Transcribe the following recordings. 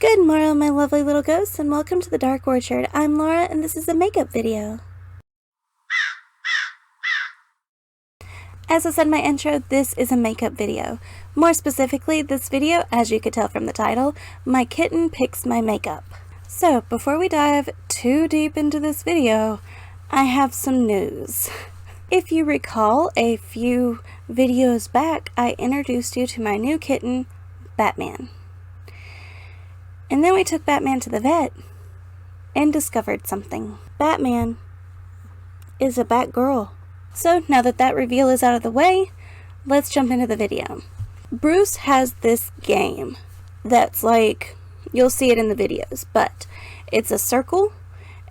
Good morrow, my lovely little ghosts, and welcome to the Dark Orchard. I'm Laura, and this is a makeup video. As I said in my intro, this is a makeup video. More specifically, this video, as you could tell from the title, my kitten picks my makeup. So, before we dive too deep into this video, I have some news. If you recall, a few videos back, I introduced you to my new kitten, Bateman. And then we took Bateman to the vet and discovered something. Bateman is a Batgirl. So now that that reveal is out of the way, let's jump into the video. Bruce has this game that's like, you'll see it in the videos, but it's a circle,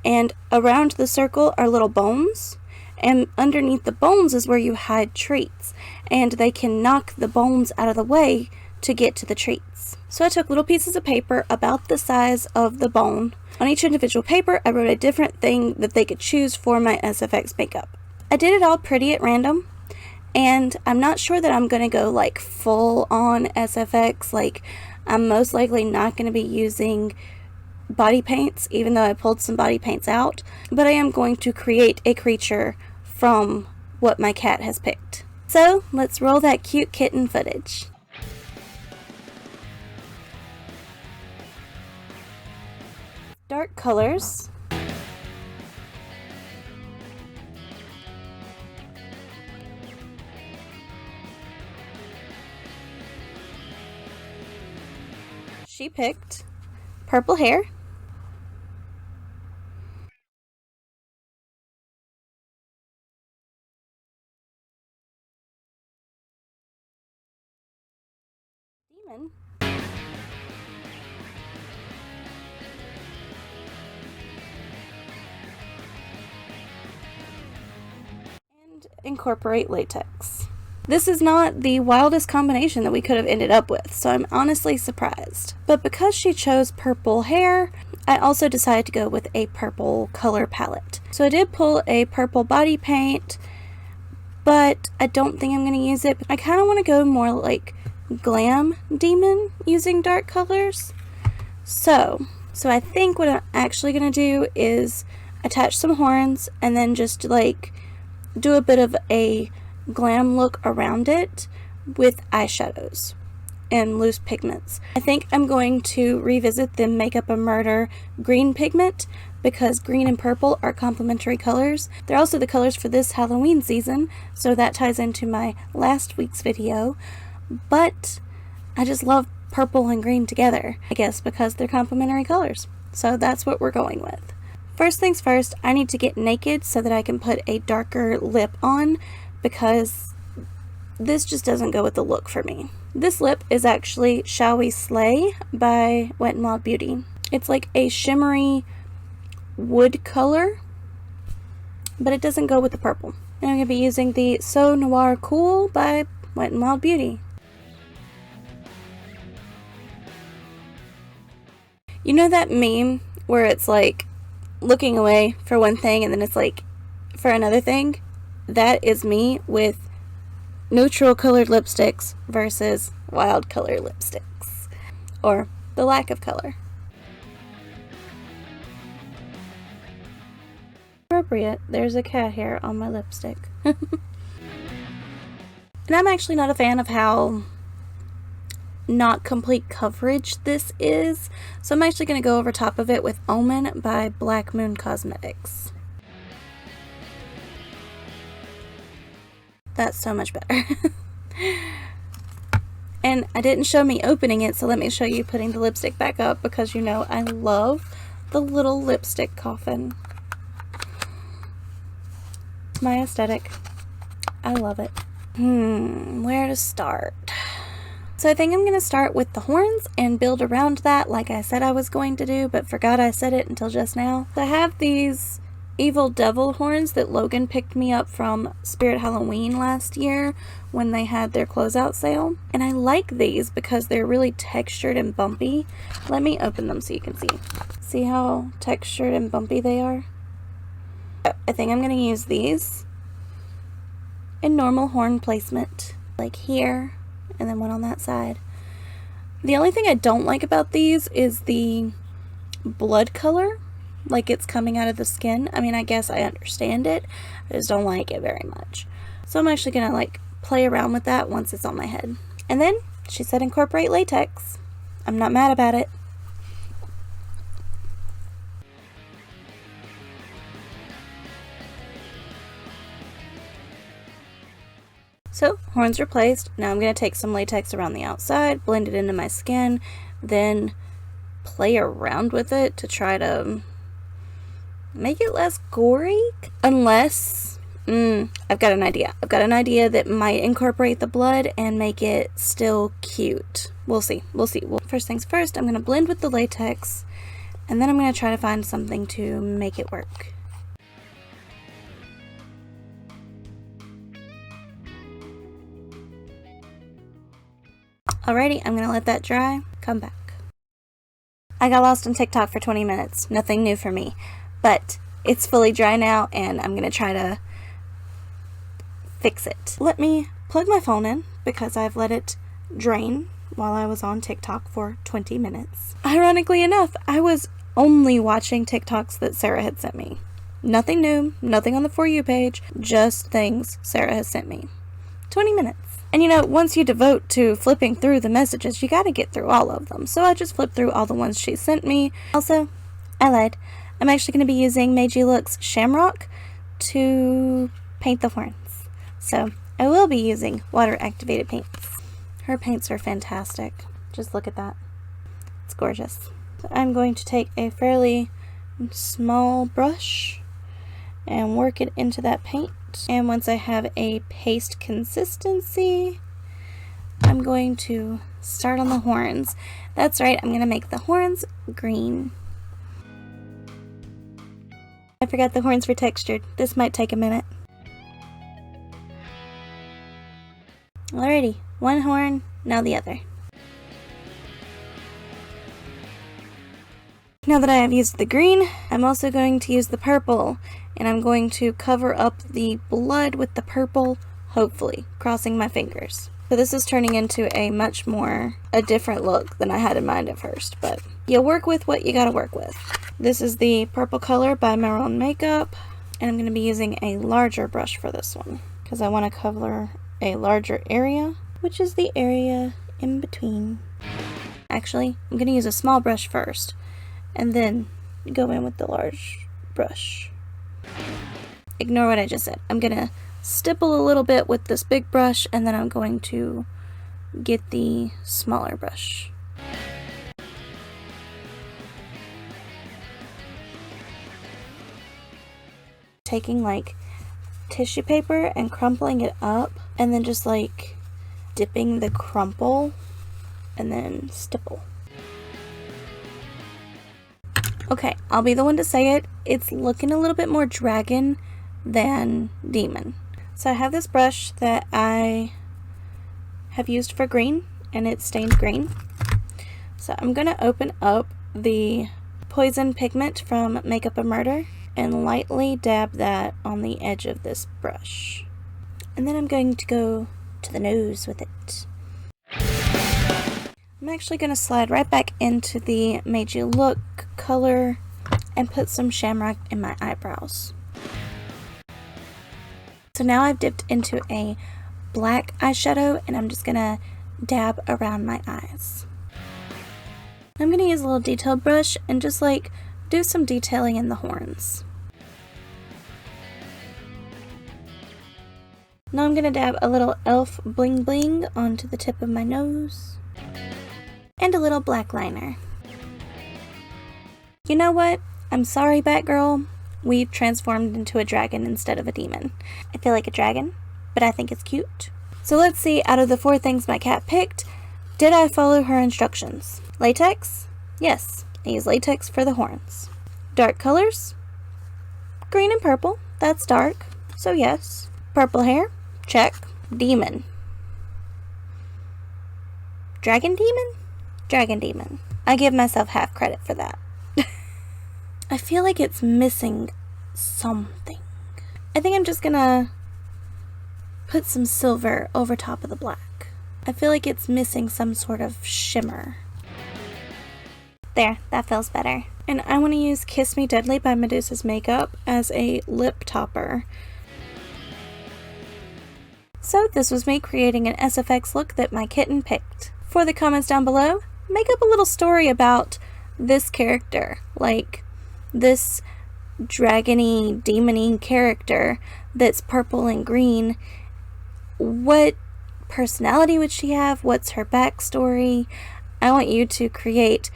and around the circle are little bones, and underneath the bones is where you hide treats, and they can knock the bones out of the way to get to the treats. So I took little pieces of paper about the size of the bone. On each individual paper, I wrote a different thing that they could choose for my SFX makeup. I did it all pretty at random, and I'm not sure that I'm going to go like full on SFX. Like, I'm most likely not going to be using body paints, even though I pulled some body paints out, but I am going to create a creature from what my cat has picked. So let's roll that cute kitten footage. Dark colors. She picked purple hair. Demon. Incorporate latex. This is not the wildest combination that we could have ended up with, so I'm honestly surprised. But because she chose purple hair, I also decided to go with a purple color palette. So I did pull a purple body paint, but I don't think I'm going to use it. I kind of want to go more like glam demon using dark colors. So I think what I'm actually going to do is attach some horns and then just like do a bit of a glam look around it with eyeshadows and loose pigments. I think I'm going to revisit the Makeup a Murder green pigment because green and purple are complementary colors. They're also the colors for this Halloween season, so that ties into my last week's video. But I just love purple and green together, I guess because they're complementary colors. So that's what we're going with. First things first, I need to get naked so that I can put a darker lip on because this just doesn't go with the look for me. This lip is actually Shall We Slay by Wet n Wild Beauty. It's like a shimmery wood color, but it doesn't go with the purple. And I'm going to be using the So Noir Cool by Wet n Wild Beauty. You know that meme where it's like looking away for one thing and then it's like for another thing? That is me with neutral colored lipsticks versus wild color lipsticks, or the lack of color. Appropriate, there's a cat hair on my lipstick. And I'm actually not a fan of how not complete coverage this is, so I'm actually going to go over top of it with Omen by Black Moon Cosmetics. That's so much better. And I didn't show me opening it, so let me show you putting the lipstick back up because you know I love the little lipstick coffin. It's my aesthetic. I love it. Where to start? So I think I'm going to start with the horns and build around that like I said I was going to do, but forgot I said it until just now. So I have these Evil Devil horns that Logan picked me up from Spirit Halloween last year when they had their closeout sale. And I like these because they're really textured and bumpy. Let me open them so you can see. See how textured and bumpy they are? I think I'm going to use these in normal horn placement, like here, and then one on that side. The only thing I don't like about these is the blood color, like it's coming out of the skin. I mean, I guess I understand it, I just don't like it very much. So I'm actually gonna like play around with that once it's on my head. And then she said incorporate latex. I'm not mad about it. So, horns are placed. Now I'm going to take some latex around the outside, blend it into my skin, then play around with it to try to make it less gory. Unless, I've got an idea. I've got an idea that might incorporate the blood and make it still cute. We'll see. Well, first things first, I'm going to blend with the latex, and then I'm going to try to find something to make it work. Alrighty, I'm gonna let that dry, come back. I got lost on TikTok for 20 minutes, nothing new for me, but it's fully dry now and I'm gonna try to fix it. Let me plug my phone in because I've let it drain while I was on TikTok for 20 minutes. Ironically enough, I was only watching TikToks that Sarah had sent me. Nothing new, nothing on the For You page, just things Sarah has sent me. 20 minutes. And you know, once you devote to flipping through the messages, you gotta get through all of them. So I just flipped through all the ones she sent me. Also, I lied. I'm actually going to be using Made You Look's Shamrock to paint the horns. So I will be using water-activated paints. Her paints are fantastic. Just look at that. It's gorgeous. So I'm going to take a fairly small brush and work it into that paint. And once I have a paste consistency, I'm going to start on the horns. That's right, I'm going to make the horns green. I forgot the horns were textured. This might take a minute. Alrighty, one horn, now the other. Now that I have used the green, I'm also going to use the purple, and I'm going to cover up the blood with the purple, hopefully, crossing my fingers. So this is turning into a different look than I had in mind at first, but you work with what you gotta work with. This is the purple color by Maroon Makeup, and I'm going to be using a larger brush for this one, because I want to cover a larger area, which is the area in between. Actually, I'm going to use a small brush first, and then go in with the large brush. Ignore what I just said. I'm going to stipple a little bit with this big brush, and then I'm going to get the smaller brush. Taking like tissue paper and crumpling it up, and then just like dipping the crumple and then stipple. Okay, I'll be the one to say it. It's looking a little bit more dragon than demon. So I have this brush that I have used for green, and it's stained green. So I'm going to open up the Poison pigment from Makeup a Murder and lightly dab that on the edge of this brush. And then I'm going to go to the nose with it. I'm actually going to slide right back into the Made You Look color and put some shamrock in my eyebrows. So now I've dipped into a black eyeshadow, and I'm just going to dab around my eyes. I'm going to use a little detail brush and just like do some detailing in the horns. Now I'm going to dab a little elf bling bling onto the tip of my nose. And a little black liner. You know what? I'm sorry, Batgirl. We've transformed into a dragon instead of a demon. I feel like a dragon, but I think it's cute. So let's see, out of the 4 things my cat picked, did I follow her instructions? Latex? Yes, I use latex for the horns. Dark colors? Green and purple, that's dark, so yes. Purple hair? Check. Demon. Dragon demon? Dragon demon. I give myself half credit for that. I feel like it's missing something. I think I'm just gonna put some silver over top of the black. I feel like it's missing some sort of shimmer. There, that feels better. And I want to use Kiss Me Deadly by Medusa's Makeup as a lip topper. So this was me creating an SFX look that my kitten picked. For the comments down below, make up a little story about this character, like this dragony, demony character that's purple and green. What personality would she have? What's her backstory? I want you to create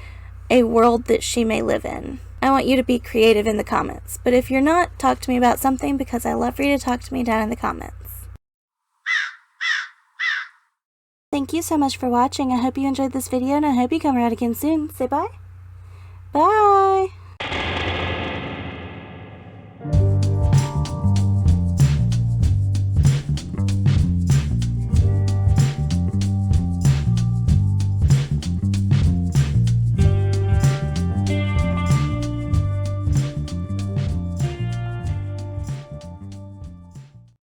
a world that she may live in. I want you to be creative in the comments. But if you're not, talk to me about something, because I love for you to talk to me down in the comments. Thank you so much for watching. I hope you enjoyed this video, and I hope you come around again soon. Say bye. Bye!